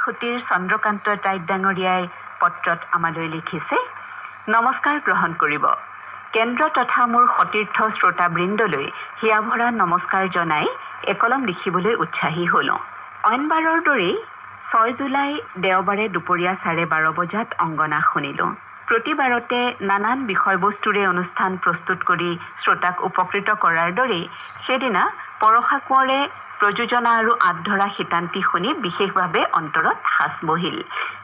বাসুতিৰ Chandrakant tight ডাঙৰীয়াই পত্ৰত আমালৈ লিখিছে, নমস্কাৰ গ্ৰহণ কৰিব। কেন্দ্ৰ তথা মোৰ সতীৰ্থ শ্ৰোতাবৃন্দলৈ হিয়াভৰা নমস্কাৰ জনাই একলম লিখিবলৈ উৎসাহী হলোঁ। অইনবাৰৰ দৰেই 6 জুলাই দেওবাৰে দুপৰীয়া 12:30 বজাত অংগনা শুনিলোঁ। প্ৰতিবাৰতে নানান বিষয়বস্তুৰে অনুষ্ঠান প্ৰস্তুত কৰি শ্ৰোতাক উপকৃত কৰাৰ দৰেই সেইদিনা পৰশা কোঁৱৰে প্ৰযোজনা আৰু আঁতধৰা শিতান্তি শুনি বিশেষভাৱে অন্তৰত সাঁচ বহিল।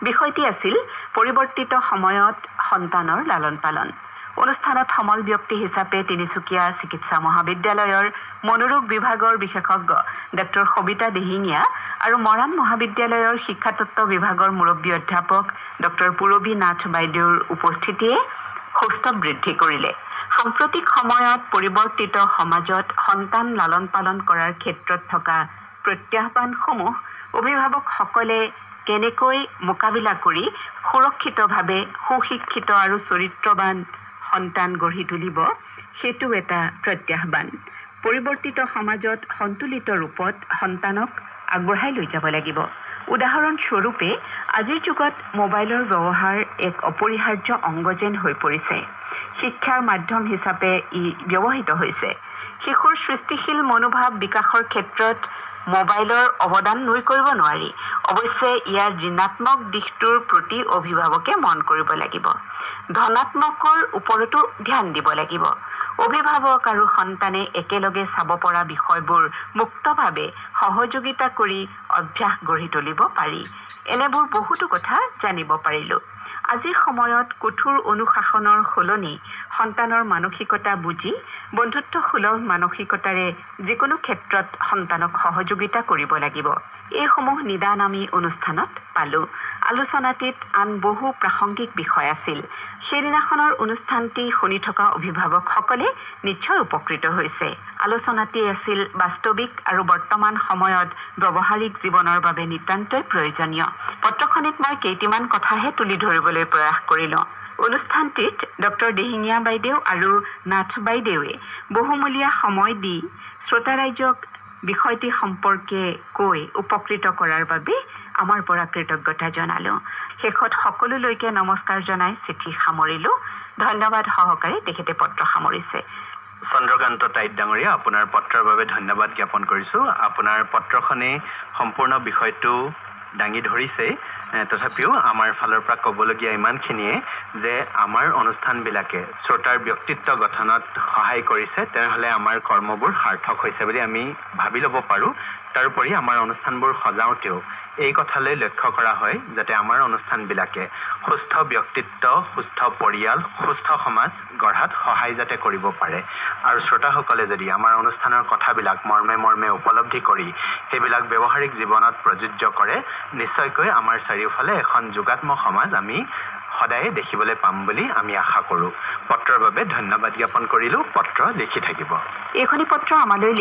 বিষয়টি আছিল পৰিৱৰ্তিত সময়ত সন্তানৰ লালন পালন। অনুষ্ঠানত সমল ব্যক্তি হিচাপে তিনিচুকীয়া চিকিৎসা মহাবিদ্যালয়ৰ মনোৰোগ বিভাগৰ বিশেষজ্ঞ ডক্টৰ সবিতা দিহিঙীয়া আৰু মৰাণ মহাবিদ্যালয়ৰ শিক্ষাতত্ত্ব বিভাগৰ মুৰব্বী অধ্যাপক ডক্টৰ পুৰবী নাথ বাইদেউৰ উপস্থিতিয়ে সৌষ্ঠৱ বৃদ্ধি কৰিলে। সাম্প্ৰতিক সময়ত পৰিৱৰ্তিত সমাজত সন্তান লালন পালন কৰাৰ ক্ষেত্ৰত থকা প্ৰত্যাহ্বানসমূহ অভিভাৱকসকলে কেনেকৈ মোকাবিলা কৰি সুৰক্ষিতভাৱে সুশিক্ষিত আৰু চৰিত্ৰৱান সন্তান গঢ়ি তুলিব, সেইটো এটা প্ৰত্যাহ্বান। পৰিৱৰ্তিত সমাজত সন্তুলিত ৰূপত সন্তানক আগবঢ়াই লৈ যাব লাগিব। উদাহৰণস্বৰূপে আজিৰ যুগত মোবাইলৰ ব্যৱহাৰ এক অপৰিহাৰ্য অংগ যেন হৈ পৰিছে। শিক্ষাৰ মাধ্যম হিচাপে ই ব্যৱহৃত হৈছে। শিশুৰ সৃষ্টিশীল মনোভাৱ বিকাশৰ ক্ষেত্ৰত মোবাইলৰ অৱদান নুই কৰিব নোৱাৰি। অৱশ্যে ইয়াৰ ঋণাত্মক দিশটোৰ প্ৰতি অভিভাৱকে মন কৰিব লাগিব। ধনাত্মকৰ ওপৰতো ধ্যান দিব লাগিব। অভিভাৱক আৰু সন্তানে একেলগে চাব পৰা বিষয়বোৰ মুক্তভাৱে সহযোগিতা কৰি অভ্যাস গঢ়ি তুলিব পাৰি। এনেবোৰ বহুতো কথা জানিব পাৰিলোঁ। আজিৰ সময়ত কঠোৰ অনুশাসনৰ সলনি সন্তানৰ মানসিকতা বুজি বন্ধুত্বসুলভ মানসিকতাৰে যিকোনো ক্ষেত্ৰত সন্তানক সহযোগিতা কৰিব লাগিব। এইসমূহ নিদান আমি অনুষ্ঠানত পালোঁ। আলোচনাটিত আন বহু প্ৰাসংগিক বিষয় আছিল। সেইদিনাখনৰ অনুষ্ঠানটি শুনি থকা অভিভাৱকসকলে নিশ্চয় উপকৃত হৈছে। আলোচনাটি আছিল বাস্তৱিক আৰু বৰ্তমান সময়ত ব্যৱহাৰিক জীৱনৰ বাবে নিতান্তই প্ৰয়োজনীয়। পত্ৰখনিত মই কেইটিমান কথাহে তুলি ধৰিবলৈ প্ৰয়াস কৰিলোঁ। অনুষ্ঠানটিত ডক্টৰ দিহিঙীয়া বাইদেউ আৰু নাথ বাইদেৱে বহুমূলীয়া সময় দি শ্ৰোতা ৰাইজক বিষয়টি সম্পৰ্কে কৈ উপকৃত কৰাৰ বাবে আমাৰ পৰা কৃতজ্ঞতা জনালোঁ। শেষত সকলোলৈকে নমস্কাৰ জনাই চিঠি সামৰিলোঁ। ধন্যবাদ সহকাৰে তেখেতে পত্ৰ সামৰিছে। চন্দ্ৰকান্ত টাইট ডাঙৰীয়া, আপোনাৰ পত্ৰৰ বাবে ধন্যবাদ জ্ঞাপন কৰিছোঁ। আপোনাৰ পত্ৰখনে সম্পূৰ্ণ বিষয়টো দাঙি ধৰিছে। তথাপিও আমাৰ ফালৰ পৰা ক'বলগীয়া ইমানখিনিয়ে যে আমাৰ অনুষ্ঠানবিলাকে শ্ৰোতাৰ ব্যক্তিত্ব গঠনত সহায় কৰিছে, তেনেহ'লে আমাৰ কৰ্মবোৰ সাৰ্থক হৈছে বুলি আমি ভাবি ল'ব পাৰোঁ। তাৰোপৰি আমাৰ অনুষ্ঠানবোৰ সজাওঁতেও এই কথালৈ লক্ষ্য কৰা হয় যাতে আমাৰ অনুষ্ঠানবিলাকে সুস্থ ব্যক্তিত্ব, সুস্থ পৰিয়াল, সুস্থ সমাজ গঢ়াত সহায় যাতে কৰিব পাৰে। আৰু শ্ৰোতাসকলে যদি আমাৰ অনুষ্ঠানৰ কথাবিলাক মৰ্মে মৰ্মে উপলব্ধি কৰি সেইবিলাক ব্যৱহাৰিক জীৱনত প্ৰযোজ্য কৰে, নিশ্চয়কৈ আমাৰ চাৰিওফালে এখন যোগাত্মক সমাজ আমি সদায়ে দেখিবলৈ পাম বুলি আমি আশা কৰোঁ। পত্ৰৰ বাবে ধন্যবাদ জ্ঞাপন কৰিলোঁ। পত্ৰ লিখি থাকিব। এইখনি পত্ৰ আমালৈ